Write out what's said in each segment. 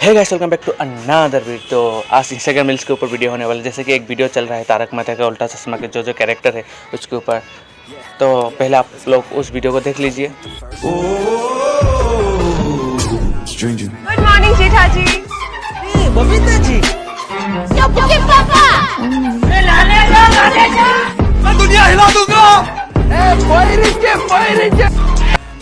Hey guys, welcome back to another video. तो आज Instagram reels के ऊपर वीडियो होने वाला है। जैसे कि एक वीडियो चल रहा है तारक मेहता का उल्टा चश्मा के जो कैरेक्टर है उसके ऊपर। तो पहले आप लोग उस वीडियो को देख लीजिए। गुड मॉर्निंग जेठा जी। बबीता जी, पापा मैं दुनिया हिला दूंगा।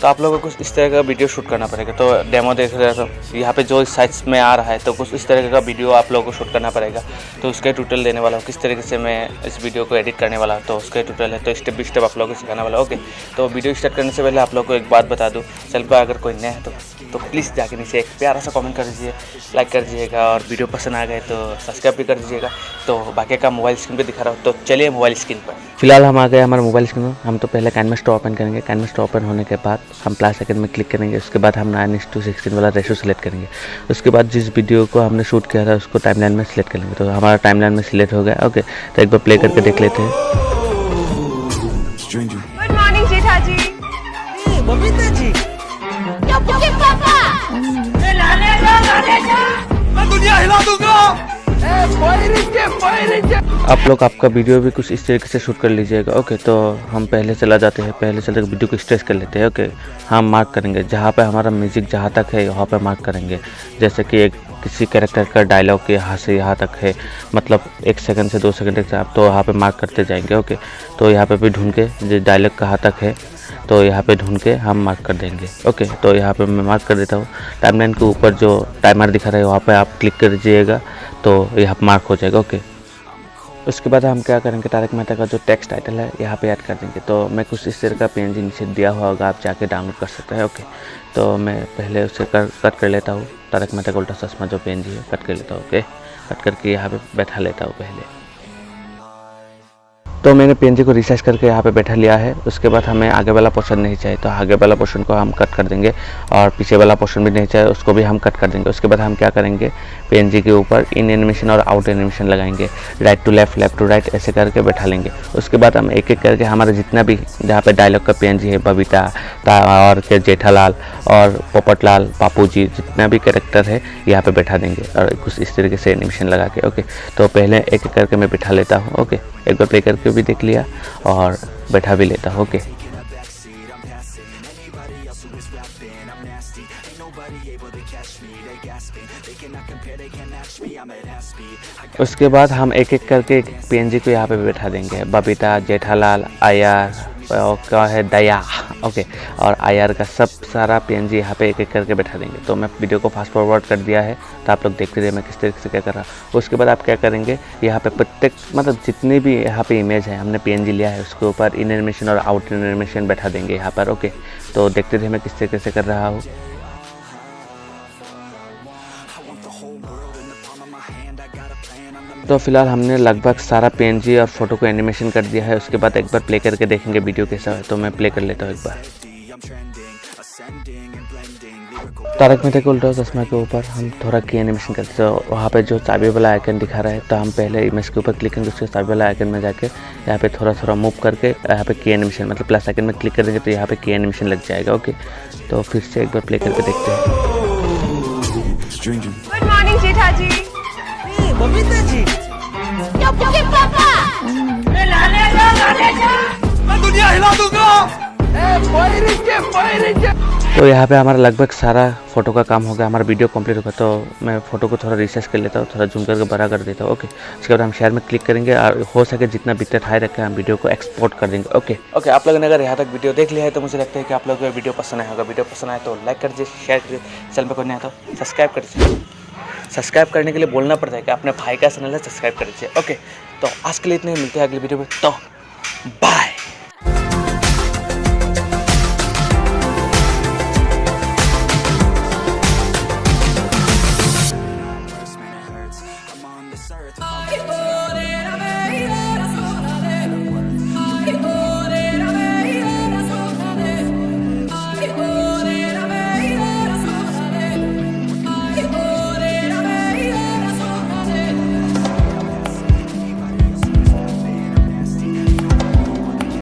तो आप लोगों को कुछ इस तरह का वीडियो शूट करना पड़ेगा। तो डेमो देख रहे हो तो यहाँ पे जो साइज में आ रहा है तो कुछ इस तरह का वीडियो आप लोगों को शूट करना पड़ेगा। तो उसका ट्यूटोरियल देने वाला हूँ किस तरीके से मैं इस वीडियो को एडिट करने वाला हूँ। तो उसका ट्यूटोरियल है, तो स्टेप बाई स्टेप आप लोगों को सिखाने वाला। ओके, तो वीडियो स्टार्ट करने से पहले आप लोगों को एक बात बता दूँ। चैनल पर अगर कोई नया है तो प्लीज़ जाके नीचे एक प्यारा सा कमेंट कर दीजिए, लाइक कर दीजिएगा, और वीडियो पसंद आ गए तो सब्सक्राइब भी कर दीजिएगा। तो बाकी का मोबाइल स्क्रीन पे दिखा रहा हूँ, तो चलिए मोबाइल स्क्रीन पर। फिलहाल हम आ गए हमारे मोबाइल स्क्रीन में। हम तो पहले कैनवस ओपन करेंगे। कैनवस ओपन होने के बाद हम प्लस आइकन में क्लिक करेंगे। उसके बाद हम 9:16 वाला रेशो सेलेक्ट करेंगे। उसके बाद जिस वीडियो को हमने शूट किया था उसको टाइमलाइन में सिलेक्ट करेंगे। तो हमारा टाइमलाइन में सिलेक्ट हो गया। ओके, तो एक बार प्ले करके देख लेते हैं। गुड मॉर्निंग जेठा जी। बबीता जी, पापा मैं दुनिया हिला दूंगा। आप लोग आपका वीडियो भी कुछ इस तरीके से शूट कर लीजिएगा। ओके, तो हम पहले चला जाते हैं। पहले चलते वीडियो को स्ट्रेच कर लेते हैं। ओके, हम मार्क करेंगे जहाँ पे हमारा म्यूजिक जहाँ तक है वहाँ पे मार्क करेंगे। जैसे कि एक किसी कैरेक्टर का डायलॉग यहाँ से यहाँ तक है, मतलब 1 सेकंड से 2 सेकंड तक, आप तो वहाँ पे मार्क करते जाएंगे। ओके, तो यहाँ पे भी ढूंढ के जो डायलॉग कहाँ तक है तो यहाँ पे ढूंढ के हम मार्क कर देंगे। ओके, तो यहाँ पे मैं मार्क कर देता हूँ। टाइमलाइन के ऊपर जो टाइमर दिखा रहा है वहाँ पे आप क्लिक कर दीजिएगा तो यहाँ पे मार्क हो जाएगा। ओके, उसके बाद हम क्या करेंगे, तारक मेहता का जो टेक्स्ट टाइटल है यहाँ पे ऐड कर देंगे। तो मैं कुछ इस तरह का PNG नीचे दिया हुआ होगा, आप जाके डाउनलोड कर सकते हैं। ओके, तो मैं पहले उसे कट कर लेता हूँ। तारक मेहता का उल्टा चश्मा जो PNG है कट कर लेता हूँ। ओके, कट करके यहाँ पे बैठा लेता हूँ पहले। तो मैंने PNG को रिसाइज करके यहाँ पे बैठा लिया है। उसके बाद हमें आगे वाला पोर्शन नहीं चाहिए तो आगे वाला पोर्शन को हम कट कर देंगे, और पीछे वाला पोर्शन भी नहीं चाहिए उसको भी हम कट कर देंगे। उसके बाद हम क्या करेंगे, PNG के ऊपर इन एनिमेशन और आउट एनिमेशन लगाएंगे। Right to left, left to right ऐसे करके बैठा लेंगे। उसके बाद हम एक एक करके हमारा जितना भी जहाँ पे डायलॉग का PNG है, बबीता और जेठालाल और पोपटलाल, बापू जी, जितना भी कैरेक्टर है यहाँ पे बैठा देंगे और कुछ इस तरीके से एनिमेशन लगा के। ओके, तो पहले एक एक करके मैं बैठा लेता हूँ। ओके, एक बार प्ले करके भी देख लिया और बैठा भी लेता हूँ। ओके, उसके बाद हम एक एक करके PNG को यहाँ पे बैठा देंगे। बबीता, जेठालाल, आयार और क्या है दया। ओके, और आयार का सब सारा PNG यहाँ पे एक एक करके बैठा देंगे। तो मैं वीडियो को फास्ट फॉरवर्ड कर दिया है तो आप लोग देखते रहिए मैं किस तरीके से क्या कर रहा हूँ। उसके बाद आप क्या करेंगे, यहाँ पे प्रत्येक मतलब जितनी भी यहाँ पे इमेज है हमने PNG लिया है उसके ऊपर इन एनिमेशन और आउट एनिमेशन बैठा देंगे यहाँ पर। ओके, तो देखते रहिए मैं किस तरीके से कर रहा हूँ। तो फिलहाल हमने लगभग सारा PNG और फोटो को एनिमेशन कर दिया है। उसके बाद एक बार प्ले करके देखेंगे वीडियो कैसा है। तो मैं प्ले कर लेता हूँ एक बार। तारक मेहता के उल्टा चश्मा के ऊपर हम थोड़ा की एनिमेशन करते हैं। तो वहाँ पे जो चाबी वाला आइकन दिखा रहा है तो हम पहले इमेज के ऊपर क्लिक करेंगे। उसके चाबी वाला आइकन में जाके यहाँ पे थोड़ा थोड़ा मूव करके यहाँ पे की एनिमेशन मतलब प्लस आइकन में क्लिक करेंगे तो यहाँ पे की एनिमेशन लग जाएगा। ओके, तो फिर से एक बार प्ले करके देखते हैं। गुड मॉर्निंग जेठा जी। बबीता जी, पापा मैं दुनिया हिला दूंगा। तो यहाँ पे हमारा लगभग सारा फोटो का काम हो गया, हमारा वीडियो कंप्लीट होगा। तो मैं फोटो को थोड़ा रिसाइज कर लेता हूँ, थोड़ा जूम करके बड़ा कर देता हूँ। ओके, उसके बाद हम शेयर में क्लिक करेंगे और हो सके जितना बिटरेट हाई रखे हम वीडियो को एक्सपोर्ट कर देंगे। ओके, आप लोगों ने अगर यहाँ तक वीडियो देख लिया है तो मुझे लगता है कि आप लोगों को वीडियो पसंद आया होगा। वीडियो पसंद आए तो लाइक कर दीजिए, शेयर करिए, चैनल पर कोई नहीं आता सब्सक्राइब कर दीजिए। सब्सक्राइब करने के लिए बोलना पड़ता है कि अपने भाई का चैनल है, सब्सक्राइब कर दीजिए। ओके, तो आज के लिए इतने, मिलते हैं अगली वीडियो में। तो बाय।